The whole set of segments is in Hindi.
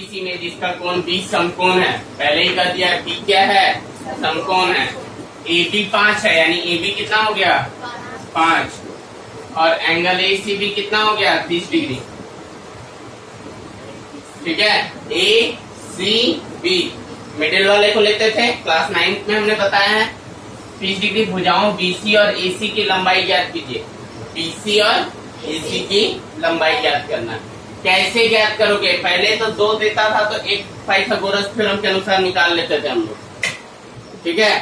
बीसी में जिसका कोण बी समकोण है, पहले ही कर दिया, बी क्या है, समकोण है। ए बी 5 है, यानी ए बी कितना हो गया 5, और एंगल ए सी बी कितना हो गया 30 डिग्री। ठीक है, ए सी बी मिडिल वाले को लेते थे, क्लास 9 में हमने बताया है। 30 डिग्री भुजाओं बीसी और एसी की लंबाई ज्ञात कीजिए। बीसी और एसी की लंबाई ज्ञात करना। कैसे ज्ञात करोगे, पहले तो 2 देता था तो एक पाइथागोरस थ्योरम के अनुसार निकाल लेते थे हम लोग। ठीक है,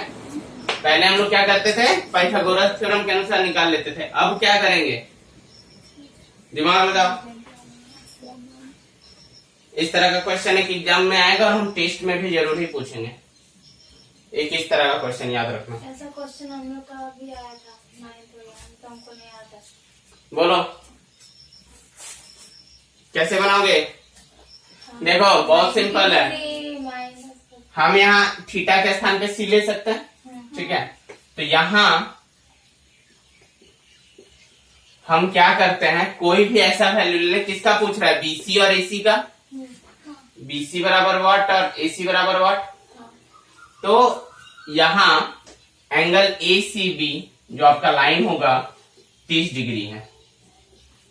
पहले हम लोग क्या करते थे, पाइथागोरस थ्योरम के अनुसार निकाल लेते थे। अब क्या करेंगे, दिमाग लगाओ। इस तरह का क्वेश्चन एक एग्जाम में आएगा और हम टेस्ट में भी जरूर ही पूछेंगे। एक इस तरह का क्वेश्चन याद रखना। ऐसा क्वेश्चन हम लोग का भी आया था 9th में, तो हमको नहीं आता। बोलो कैसे बनाओगे। देखो बहुत सिंपल है, हम यहाँ थीटा के स्थान पे सी ले सकते हैं। ठीक है, तो यहाँ हम क्या करते हैं, कोई भी ऐसा वैल्यू ले, किसका पूछ रहा है, बीसी और एसी का। बीसी बराबर वाट और एसी बराबर वाट। तो यहाँ एंगल ए सी बी जो आपका लाइन होगा 30 डिग्री है,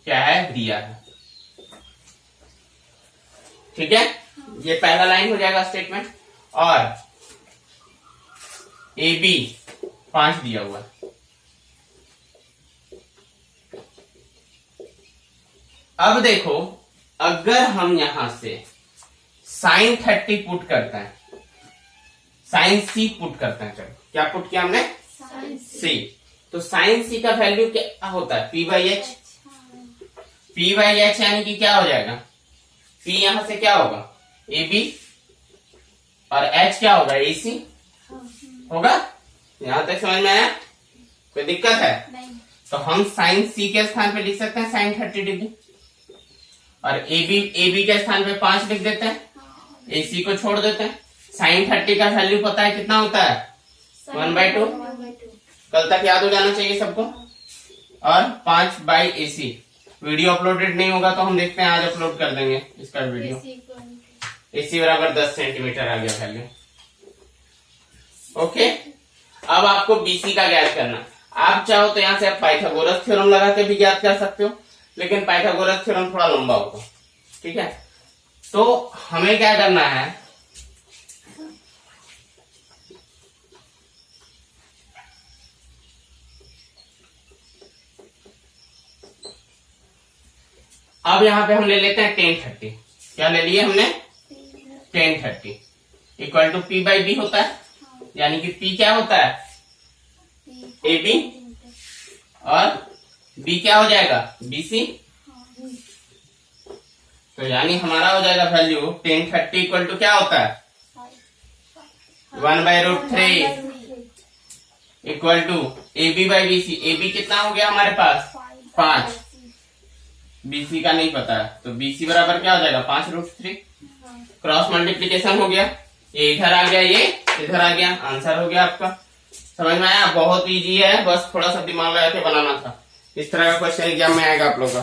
क्या है, दिया है। ठीक है, ये पहला लाइन हो जाएगा स्टेटमेंट। और ए बी 5 दिया हुआ है। अब देखो, अगर हम यहां से साइन 30 पुट करते हैं, साइन सी पुट करते हैं, चलो क्या पुट किया हमने, सी। तो साइन सी का वैल्यू क्या होता है, P by H. P by H यानी कि क्या हो जाएगा, पी यहां से क्या होगा, ए बी, और एच क्या होगा, ए सी होगा। यहां तक समझ में आया, कोई दिक्कत है नहीं। तो हम साइन सी के स्थान पे लिख सकते हैं साइन 30 डिग्री, और ए बी के स्थान पे 5 लिख देते हैं, ए सी को छोड़ देते हैं। साइन 30 का वैल्यू पता है कितना होता है, 1/2। कल तक याद हो जाना चाहिए सबको। और 5/AC। वीडियो अपलोडेड नहीं होगा तो हम देखते हैं, आज अपलोड कर देंगे इसका वीडियो। AC बराबर 10 सेंटीमीटर आ गया वैल्यू। ओके, अब आपको BC का ज्ञात करना। आप चाहो तो यहाँ से आप पाइथागोरस थ्योरम लगा के भी ज्ञात कर सकते हो, लेकिन पाइथागोरस थ्योरम थोड़ा लंबा होगा। ठीक है, तो हमें क्या करना है, अब यहाँ पे हम ले लेते हैं 1030। क्या ले लिए हमने, 1030 equal to P by B होता है, यानी कि पी क्या होता है, ए बी, और बी क्या हो जाएगा, बीसी। तो यानी हमारा हो जाएगा वैल्यू 1030 इक्वल टू क्या होता है, 1/√3 equal to A B by B C. A B कितना हो गया हमारे पास, 5। बीसी का नहीं पता है, तो बीसी बराबर क्या हो जाएगा, 5√3। क्रॉस मल्टीप्लीकेशन हो गया, ये इधर आ गया, ये इधर आ गया, आंसर हो गया आपका। समझ में आया, बहुत इजी है, बस थोड़ा सा दिमाग लगा के बनाना था। इस तरह का क्वेश्चन एग्जाम में आएगा आप लोग का।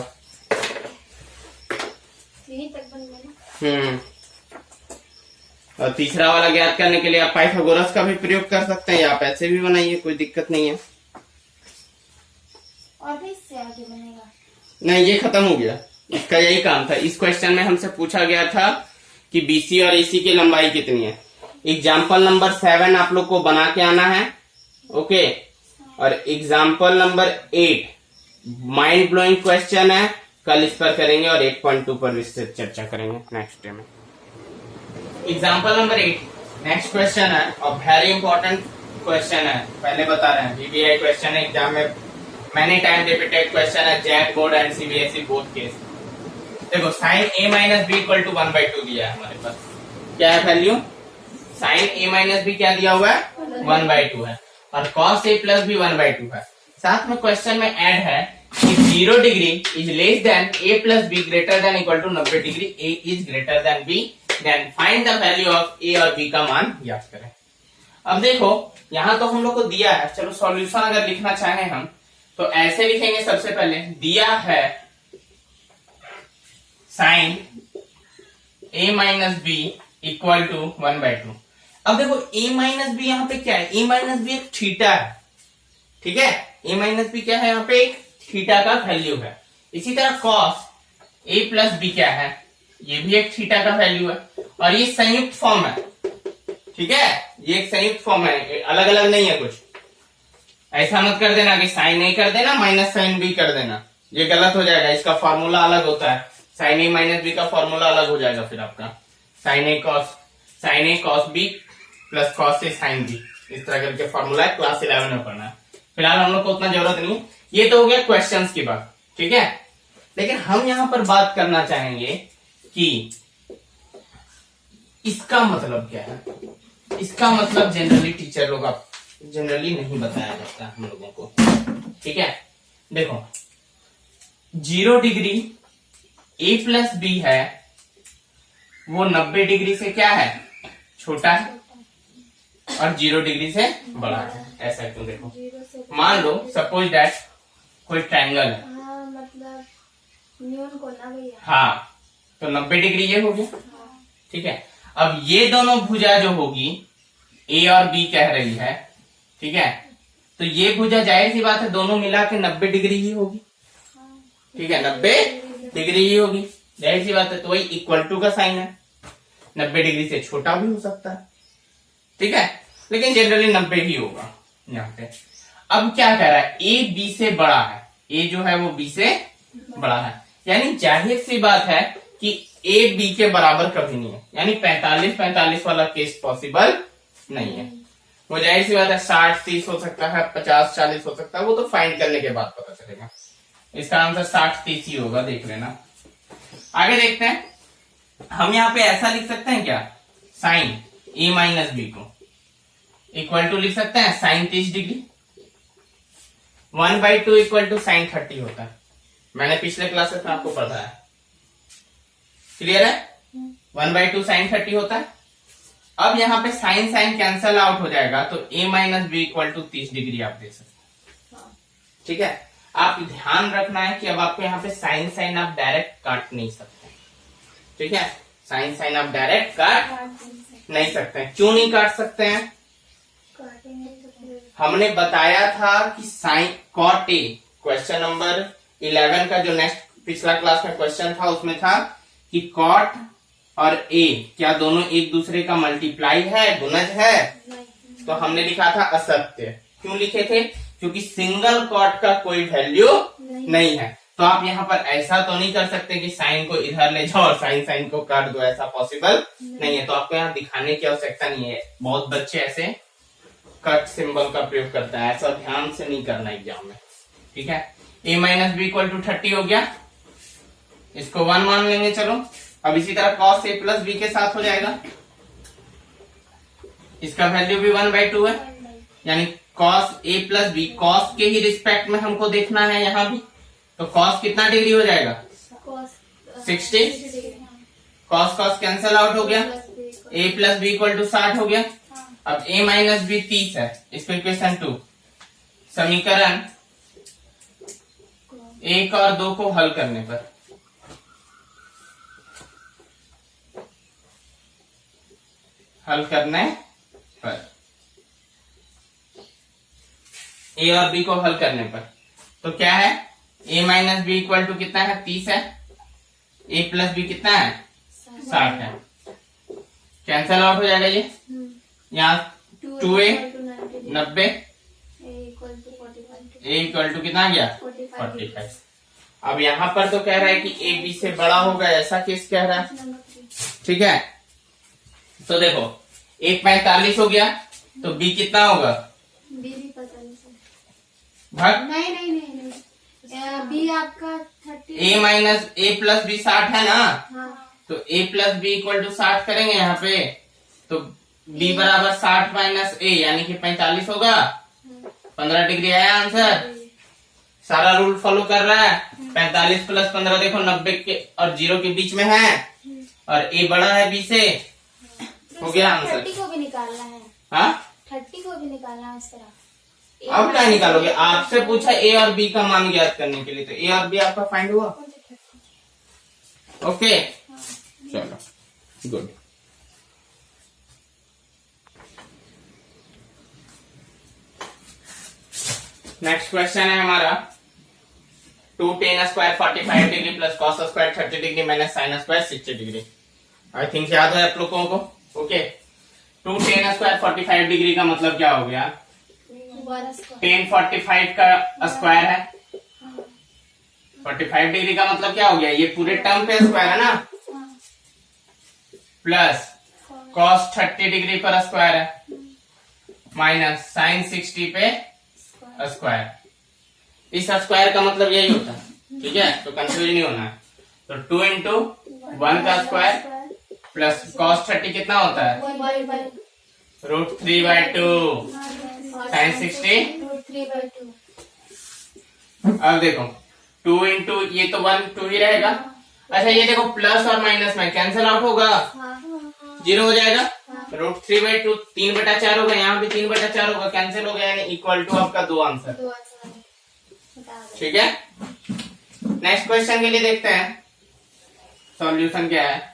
और तीसरा वाला ज्ञात करने के लिए आप पाइथागोरस का भी प्रयोग कर सकते हैं, या आप ऐसे भी बनाइए, कोई दिक्कत नहीं है। और भी इससे आगे बनेगा, नहीं ये खत्म हो गया, इसका यही काम था। इस क्वेश्चन में हमसे पूछा गया था कि बीसी और एसी की लंबाई कितनी है। एग्जाम्पल नंबर 7 आप लोग को बना के आना है। ओके, और example number 8 mind blowing question है, कल इस पर करेंगे और 8.2 पर विस्तृत चर्चा करेंगे नेक्स्ट डे में। एग्जाम्पल नंबर 8 नेक्स्ट क्वेश्चन है, और वेरी इंपॉर्टेंट क्वेश्चन है, पहले बता रहे हैं, VBI क्वेश्चन है, एग्जाम में मैनी टाइम रिपीटेड क्वेश्चन है, जेट board and CBSE both case. देखो sine a minus B equal to 1/2 दिया है हमारे पास, क्या है value, sine a minus B क्या दिया हुआ है, 1/2 है, और कॉस a प्लस बी 1/2 है। साथ में क्वेश्चन में ऐड है कि 0 degree is less than a plus B greater than equal to 90 degree, a is greater than b, then find the value of a और b का मान ज्ञात करें। अब देखो यहाँ तो हम लोग को दिया है, चलो सॉल्यूशन अगर लिखना चाहें हम तो ऐसे लिखेंगे। सबसे पहले दिया है sine a minus B equal to 1/2। अब देखो a माइनस बी यहाँ पे क्या है, a माइनस बी एक थीटा है, ठीक है। a माइनस बी क्या है, यहाँ पे एक थीटा का वैल्यू है। इसी तरह cos a प्लस बी क्या है, ये भी एक थीटा का वैल्यू है, और ये संयुक्त फॉर्म है, ठीक है। ये एक संयुक्त फॉर्म है, अलग अलग नहीं है कुछ। ऐसा मत कर देना कि साइन ए कर देना माइनस साइन बी कर देना, ये गलत हो जाएगा। इसका फॉर्मूला अलग होता है, साइन ए माइनस बी का फॉर्मूला अलग हो जाएगा फिर आपका। Sign A cos B plus cos A sine B, इस तरह करके फॉर्मूला है, क्लास 11 में पढ़ना है। फिलहाल हम लोग को उतना जरूरत नहीं है। ये तो हो गया क्वेश्चंस की बात, ठीक है। लेकिन हम यहां पर बात करना चाहेंगे कि इसका मतलब क्या है। इसका मतलब जनरली टीचर लोग आप जनरली नहीं बताया जाता हम लोगों को, ठीक है। देखो 0 डिग्री a प्लस बी है, वो 90 डिग्री से क्या है, छोटा है, और 0 डिग्री से बड़ा है। ऐसा क्यों, देखो 0 से मान लो सपोज दैट कोई ट्रायंगल है, हाँ मतलब न्यून को ना भैया। हाँ, तो 90 डिग्री ये हो गया, हाँ। ठीक है। अब ये दोनों भुजा जो होगी ए और बी कह रही है, ठीक है, तो ये भुजा जाहिर सी बात है दोनों मिला के 90 डिग्री ही होगी, हाँ। ठीक है, 90 डिग्री ही होगी, जाहिर सी बात है। तो वही इक्वल टू का साइन है, 90 डिग्री से छोटा भी हो सकता है, ठीक है, लेकिन जनरली 90 ही होगा यहाँ पे। अब क्या कह रहा है, ए बी से बड़ा है, ए जो है वो बी से बड़ा है, यानी जाहिर सी बात है कि ए बी के बराबर कभी नहीं है, यानी 45-45 वाला केस पॉसिबल नहीं है। वो जाहिर सी बात है 60-30 हो सकता है, 50-40 हो सकता है, वो तो फाइंड करने के बाद पता चलेगा। इसका आंसर 60-30 ही होगा, देख लेना। आगे देखते हैं, हम यहाँ पे ऐसा लिख सकते हैं क्या, साइन ए माइनस बी को इक्वल टू लिख सकते हैं sine 30 degree. 1/2 equal to sine 30 होता है, मैंने पिछले क्लासेस में आपको पढ़ाया है, क्लियर है। 1/2 साइन 30 होता है। अब यहाँ पे साइन साइन कैंसल आउट हो जाएगा, तो a minus B equal to 30 degree आप दे सकते हैं, ठीक है। आप ध्यान रखना है कि अब आपको यहाँ पे साइन साइन आप डायरेक्ट काट नहीं सकते, ठीक है। साइन साइन आप डायरेक्ट काट नहीं सकते। क्यों नहीं काट सकते हैं, काटेंगे तो फिर हमने बताया था कि sine cot A, question number 11 का जो नेक्स्ट पिछला क्लास में क्वेश्चन था उसमें था कि कॉट और ए क्या दोनों एक दूसरे का मल्टीप्लाई है, गुणज है। नहीं। तो हमने लिखा था असत्य। क्यों लिखे थे, क्योंकि सिंगल कॉट का कोई वैल्यू नहीं है। तो आप यहाँ पर ऐसा तो नहीं कर सकते कि साइन को इधर ले जाओ और साइन साइन को काट दो, ऐसा पॉसिबल नहीं है। तो आपको यहाँ दिखाने की आवश्यकता नहीं है, बहुत बच्चे ऐसे कट सिंबल का प्रयोग करता है, ऐसा ध्यान से नहीं करना एग्जाम में, ठीक है। a minus B equal to 30 हो गया, इसको 1 मान लेंगे, चलो। अब इसी तरह cos a प्लस बी के साथ हो जाएगा, इसका वैल्यू भी 1/2 है, यानी cos a plus B, cos के ही रिस्पेक्ट में हमको देखना है यहाँ भी, तो cos कितना डिग्री हो जाएगा, 60। cos cos कैंसल आउट हो गया, a plus B equal to 60 हो गया। अब a माइनस बी 30 है, इस पे इक्वेशन 2, समीकरण 1 और 2 को हल करने पर a और b को हल करने पर तो क्या है, a minus B equal to कितना है, 30 है, a प्लस बी कितना है, 60 है, कैंसल आउट हो जाएगा ये, यहाँ 2a 90, a इक्वल टू कितना आ गया, 45। अब यहाँ पर तो कह रहा है कि a b से बड़ा होगा, ऐसा केस कह रहा है, ठीक है। तो देखो a 45 हो गया, तो b कितना होगा, बी भी 45 भाग नहीं बी आपका 30। a minus a plus B 60 है ना, हाँ। तो a plus B equal to 60 करेंगे यहाँ पे, तो b बराबर 60 माइनस a यानी कि 45 होगा, 15 डिग्री आया आंसर। सारा रूल फॉलो कर रहा है, 45 प्लस 15 देखो 90 के और 0 के बीच में है, और a बड़ा है b से, हो गया आंसर। 30 को भी निकालना है, हाँ 30 को भी निकालना है इस तरह। अब क्या निकालोगे, आपसे पूछा a और b का मान ज्ञात करने के लिए, तो a और b आपका फाइंड हुआ, ओके चलो। गुड। नेक्स्ट क्वेश्चन है हमारा 2 tan square 45 degree plus cos square 30 degree minus sine square 60 degree. I think याद है आप लोगों को। ओके 2 tan स्क्वायर 45 डिग्री का मतलब क्या हो गया? tan 45 का स्क्वायर है। 45 डिग्री का मतलब क्या हो गया? ये पूरे टर्म पे स्क्वायर है ना, प्लस cos 30 डिग्री पर स्क्वायर है माइनस साइन 60 पे स्क्वायर। इस स्क्वायर का मतलब यही होता है, ठीक है, तो कंफ्यूज नहीं होना है। तो 2 इंटू 1 का स्क्वायर प्लस cos 30 कितना होता है? √3/2 साइन 60। अब देखो 2 इंटू ये तो 1 2 ही रहेगा। अच्छा ये देखो प्लस और माइनस में कैंसिल आउट होगा, 0 हो जाएगा। √3/2 3/4 होगा, यहाँ भी 3/4 होगा, कैंसिल हो गया, यानी इक्वल टू आपका 2 आंसर। ठीक है, नेक्स्ट क्वेश्चन के लिए देखते हैं सॉल्यूशन क्या है।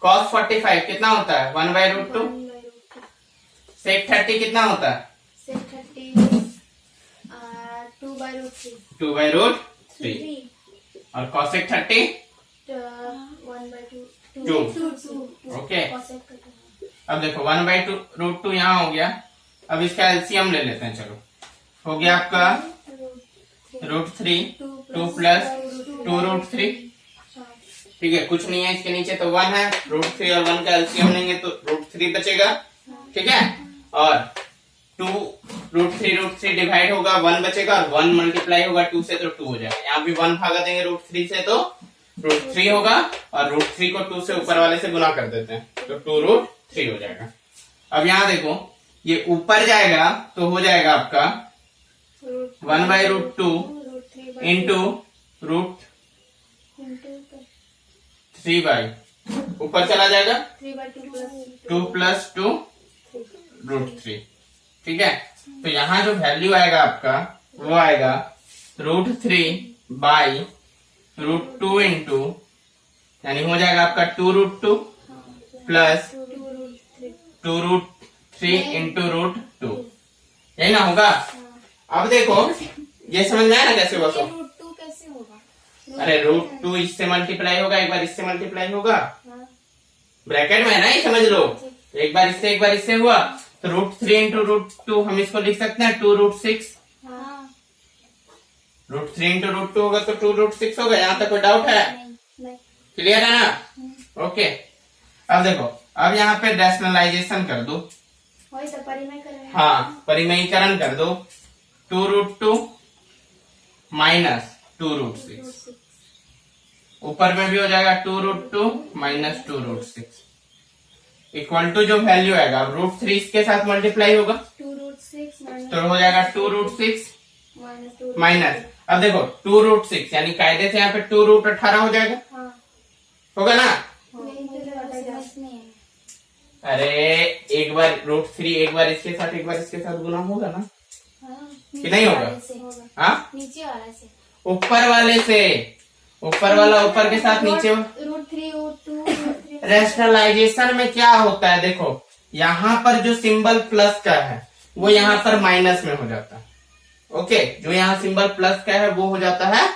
cos 45 कितना होता है? 1/√2। sec 30 कितना होता है? 2/√3 और cosec 30 2। ओके अब देखो 1/√2 यहाँ हो गया। अब इसका एलसीएम ले लेते हैं। चलो हो गया आपका √3 2 प्लस 2√3। ठीक है, कुछ नहीं है इसके नीचे तो 1 है। √3 और 1 का एलसीएम लेंगे तो √3 बचेगा। ठीक है, और 2√3 डिवाइड होगा 1 बचेगा और 1 मल्टीप्लाई होगा 2 से तो 2 हो जाएगा। यहाँ भी 1 भागा देंगे √3 से तो √3 होगा और √3 को 2 से ऊपर वाले से गुना कर देते हैं तो 2√3 हो जाएगा। अब यहाँ देखो ये ऊपर जाएगा तो हो जाएगा आपका 1/√2 इंटू √3 ऊपर चला जाएगा 2 प्लस 2 √3। ठीक है, तो यहाँ जो वैल्यू आएगा आपका वो आएगा √3/√2 इंटू, यानी हो जाएगा आपका 2√2 प्लस 2√3 इंटू √2। यही ना होगा। अब देखो ये समझ में आया ना कैसे बसो। कैसे होगा? अरे √2 इससे मल्टीप्लाई होगा, एक बार इससे मल्टीप्लाई होगा, ब्रैकेट में है ना, ये समझ लो। एक बार इससे हुआ तो √3 इंटू √2 हम इसको लिख सकते हैं 2√6। √3 इंटू √2 होगा तो 2√6 होगा। यहाँ तक कोई डाउट है? क्लियर है ना? ओके अब देखो, अब यहाँ पे रैशनलाइजेशन कर दो। हाँ, परिमयीकरण कर दो। 2√2 माइनस 2√6, ऊपर में भी हो जाएगा 2√2 माइनस 2√6 इक्वल टू जो वैल्यू आएगा अब √3 इसके साथ मल्टीप्लाई होगा 2√6 तो हो जाएगा 2√6 माइनस, अब देखो 2√6 यानी कायदे से यहाँ पे 2√18 हो जाएगा। होगा ना? अरे एक बार √3 एक बार इसके साथ एक बार इसके साथ गुना होगा ना, कि नहीं होगा? हाँ, नीचे वाले से ऊपर वाले से, ऊपर वाला ऊपर के साथ नीचे। √3 रैशनलाइजेशन में क्या होता है देखो, यहाँ पर जो सिंबल प्लस का है वो यहाँ पर माइनस में हो जाता है। ओके, जो यहाँ सिंबल प्लस का है वो हो जाता है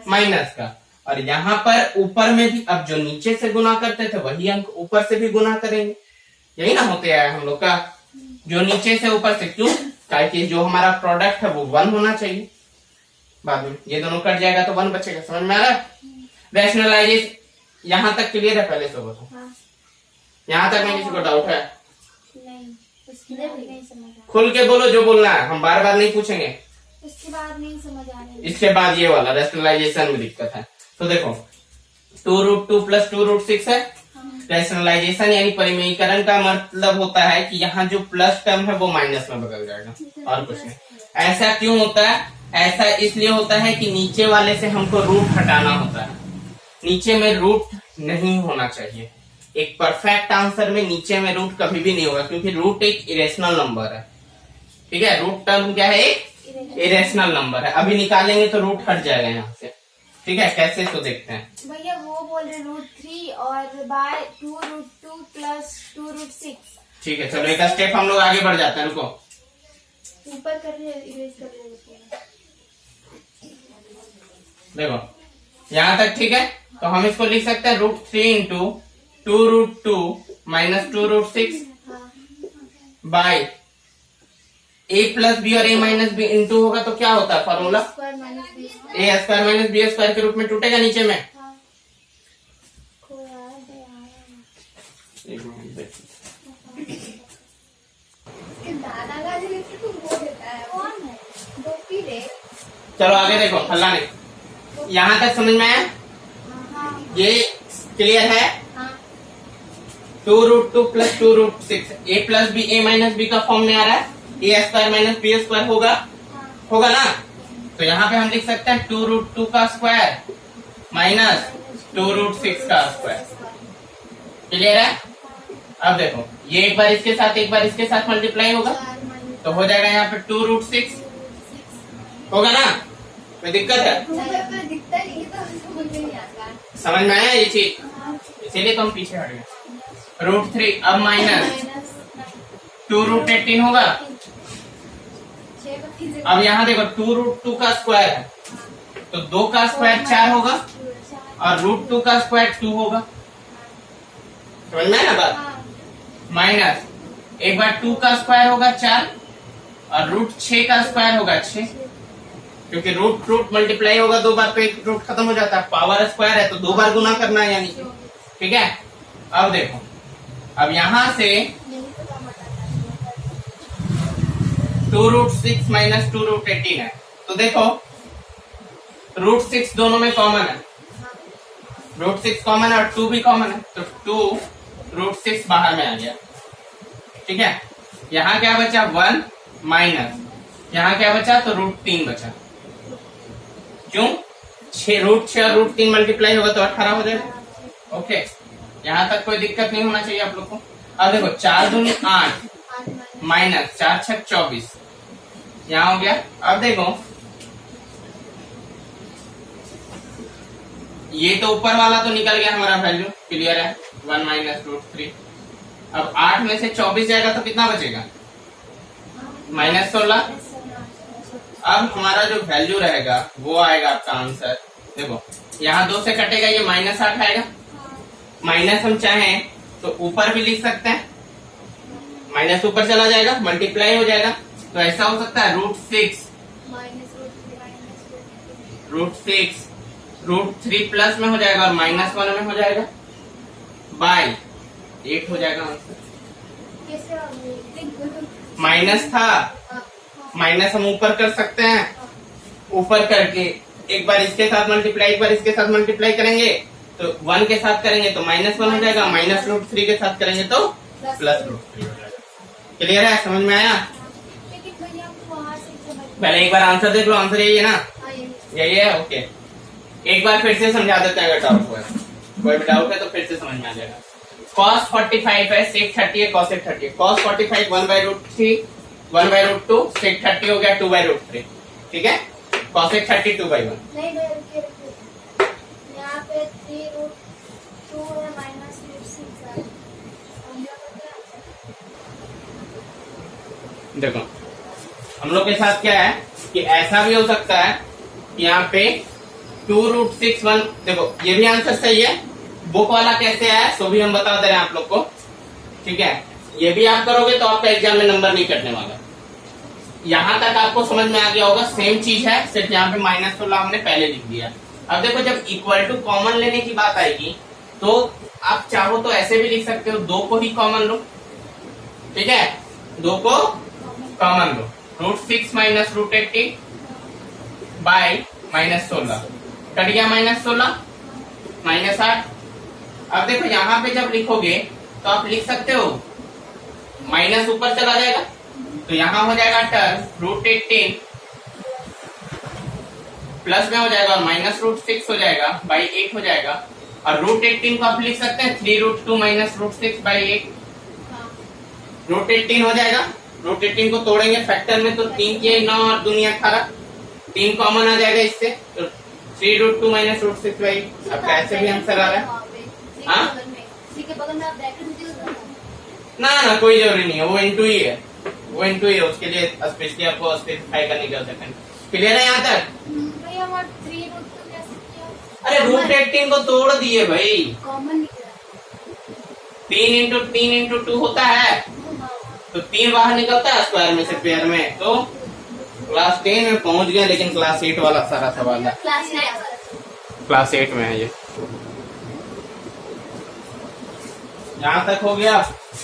माइनस का, और यहाँ पर ऊपर में भी अब जो नीचे से गुना करते थे वही अंक ऊपर से भी गुना करेंगे। यही ना होते आया हम लोग का, जो नीचे से ऊपर से। क्यों? ताकि जो हमारा प्रोडक्ट है वो 1 होना चाहिए। बाद में ये दोनों कट जाएगा तो 1 बचेगा। समझ में आ रहा है? रैशनलाइजेशन यहाँ तक क्लियर है? पहले से बताओ, यहाँ तक में किसी को डाउट है? नहीं समझ आ खुल के बोलो जो बोलना है, हम बार बार नहीं पूछेंगे। इसके बाद नहीं समझ आ रही। इसके बाद ये वाला रैशनलाइजेशन में दिक्कत है। तो देखो 2√2 प्लस 2√6 है। रैशनलाइजेशन यानी परिमयीकरण का मतलब होता है कि यहाँ जो प्लस टर्म है वो माइनस में बदल जाएगा, और कुछ नहीं। ऐसा क्यों होता है? ऐसा इसलिए होता है कि नीचे वाले से हमको रूट हटाना होता है। नीचे में रूट नहीं होना चाहिए। एक परफेक्ट आंसर में नीचे में रूट कभी भी नहीं होगा, क्योंकि रूट एक इरेशनल नंबर है। ठीक है, रूट टर्म क्या है? एक इरेशनल नंबर है। अभी निकालेंगे तो रूट हट जाएगा यहाँ से। ठीक है, कैसे इसको देखते हैं। भैया वो बोल रहे √3 और बाय 2√2 प्लस 2√6 ठीक है, चलो एक स्टेप हम लोग आगे बढ़ जाते हैं, रुको। ऊपर कर रहे इरेज कर रहे देखो यहाँ तक ठीक है, तो हम इसको लिख सकते हैं √3 into 2√2 minus 2√6 by a plus B और a माइनस बी इंटू होगा तो क्या होता है formula, square minus B a square minus B square के रूप में टूटेगा नीचे में। एक मिनट देखिए। कौन है गोपी रे? चलो आगे देखो, हल्ला नहीं, यहाँ तक समझ में आया, ये क्लियर है। 2√2 plus 2√6 a plus B a minus B का फॉर्म में आ रहा है, a square minus B square होगा ना, तो यहाँ पे हम लिख सकते हैं 2√2 का स्क्वायर माइनस 2√6 का स्क्वायर। क्लियर है। अब देखो ये एक बार इसके साथ एक बार इसके साथ मल्टीप्लाई होगा तो हो जाएगा यहाँ पे 2√6 होगा ना, कोई दिक्कत है? दिखता नहीं तो समझ में नहीं आता। समझ में आया ये चीज, इसीलिए तो हम पीछे हट गए। √3 अब माइनस 2√18 होगा। अब यहाँ देखो 2√2 का स्क्वायर है तो 2 का स्क्वायर 4 होगा और √2 का स्क्वायर 2 होगा, समझ में आया ना बात। माइनस एक बार 2 का स्क्वायर होगा 4 और √6 का स्क्वायर होगा 6, क्योंकि रूट मल्टीप्लाई होगा 2 बार तो एक रूट खत्म हो जाता है, पावर स्क्वायर है तो 2 बार गुना करना है यानी कि, ठीक है। अब देखो अब यहां से 2√6 माइनस 2√18 है तो देखो √6 दोनों में कॉमन है, √6 कॉमन है और 2 भी कॉमन है तो 2√6 बाहर में आ गया, ठीक है। यहाँ क्या बचा 1 माइनस यहाँ क्या बचा तो √3 बचा, क्यों 6 और √3 मल्टीप्लाई होगा तो 18 हो जाएगा। ओके, यहाँ तक कोई दिक्कत नहीं होना चाहिए आप लोग को। अब देखो 4 दूनी 8 माइनस 4 6 24 यहाँ हो गया। अब देखो ये तो ऊपर वाला तो निकल गया हमारा वैल्यू, क्लियर है 1 माइनस √3। अब 8 में से 24 जाएगा तो कितना बचेगा -16। अब हमारा जो वैल्यू रहेगा वो आएगा आपका आंसर, देखो यहाँ 2 से कटेगा ये -8 आएगा, माइनस हम चाहें तो ऊपर भी लिख सकते हैं, माइनस ऊपर चला जाएगा मल्टीप्लाई हो जाएगा तो ऐसा हो सकता है √6 √3 प्लस में हो जाएगा और -1 में हो जाएगा बाय 8 हो जाएगा आंसर। माइनस था, माइनस हम ऊपर कर सकते हैं, ऊपर करके एक बार इसके साथ मल्टीप्लाई एक बार इसके साथ मल्टीप्लाई करेंगे तो 1 के साथ करेंगे तो -1 हो जाएगा, माइनस √3 के साथ करेंगे तो प्लस √3 हो जाएगा। क्लियर है, समझ में आया। पहले एक बार आंसर देख लो, आंसर यही है ना, यही है। ओके, एक बार फिर से समझा देते हैं, अगर डाउट हुआ कोई भी डाउट है तो फिर से समझ में आ जाएगा। cos 45 है, sec 30 है, cosec 30 है। cos 45 1/√3 1/√2, sec 30 हो गया 2/√3, ठीक है। cosec 30 2/1। नहीं भैया रुकिए यहाँ पे 3√2 है माइनस √6 है। देखो हम लोग के साथ क्या है कि ऐसा भी हो सकता है कि यहाँ पे 2√6 1, देखो ये भी आंसर सही है। बुक वाला कैसे आया सो भी हम बता दे रहे हैं आप लोग को, ठीक है। ये भी आप करोगे तो आपका एग्जाम में नंबर नहीं कटने वाला। यहाँ तक आपको समझ में आ गया होगा, सेम चीज है, सिर्फ यहाँ पे -16 हमने पहले लिख दिया। अब देखो जब इक्वल टू कॉमन लेने की बात आएगी तो आप चाहो तो ऐसे भी लिख सकते हो, 2 को ही कॉमन लो, ठीक है, 2 को कॉमन लो, √6 माइनस √18 बाय -16 कट गया, -16 -8। अब देखो यहाँ पे जब लिखोगे तो आप लिख सकते हो माइनस ऊपर चला जाएगा तो यहाँ हो जाएगा टर्म √18 प्लस में हो जाएगा और -√6 हो जाएगा बाई 8 हो जाएगा। और √18 को आप लिख सकते हैं 3√2 माइनस √6 बाई 8, √18 हो जाएगा। √18 को तोड़ेंगे फैक्टर में तो 3 के 9 और दूनी 18, 3 कॉमन आ जाएगा इससे तो 3√2 माइनस √6 भाई। अब कैसे भी आंसर आ रहा है। हाँ? सी के बगल में आप ब्रैकेट यूज करना। ना कोई जरूरी नहीं है, वो इंटू ही है, वो इंटू ही है, उसके लिए स्पेशली आपको स्पेसिफाई करने की आवश्यकता नहीं। क्लियर है यहाँ तक? भैया हमारा 3√2 कैसे किया? अरे √18 को तोड़ दिए भाई। कॉमन निकला। 3 × 2 होता है, तो 3 बाहर निकलता है स्क्वायर में से पेयर में। तो क्लास 10 में पहुंच गया, लेकिन क्लास 8 वाला सारा सवाल है, क्लास 9 क्लास 8 में है ये। यहाँ तक हो गया।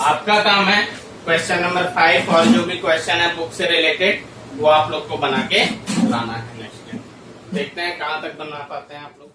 आपका काम है क्वेश्चन नंबर 5 और जो भी क्वेश्चन है बुक से रिलेटेड वो आप लोग को बना के लाना है नेक्स्ट। देखते हैं कहाँ तक बना पाते हैं आप लोग।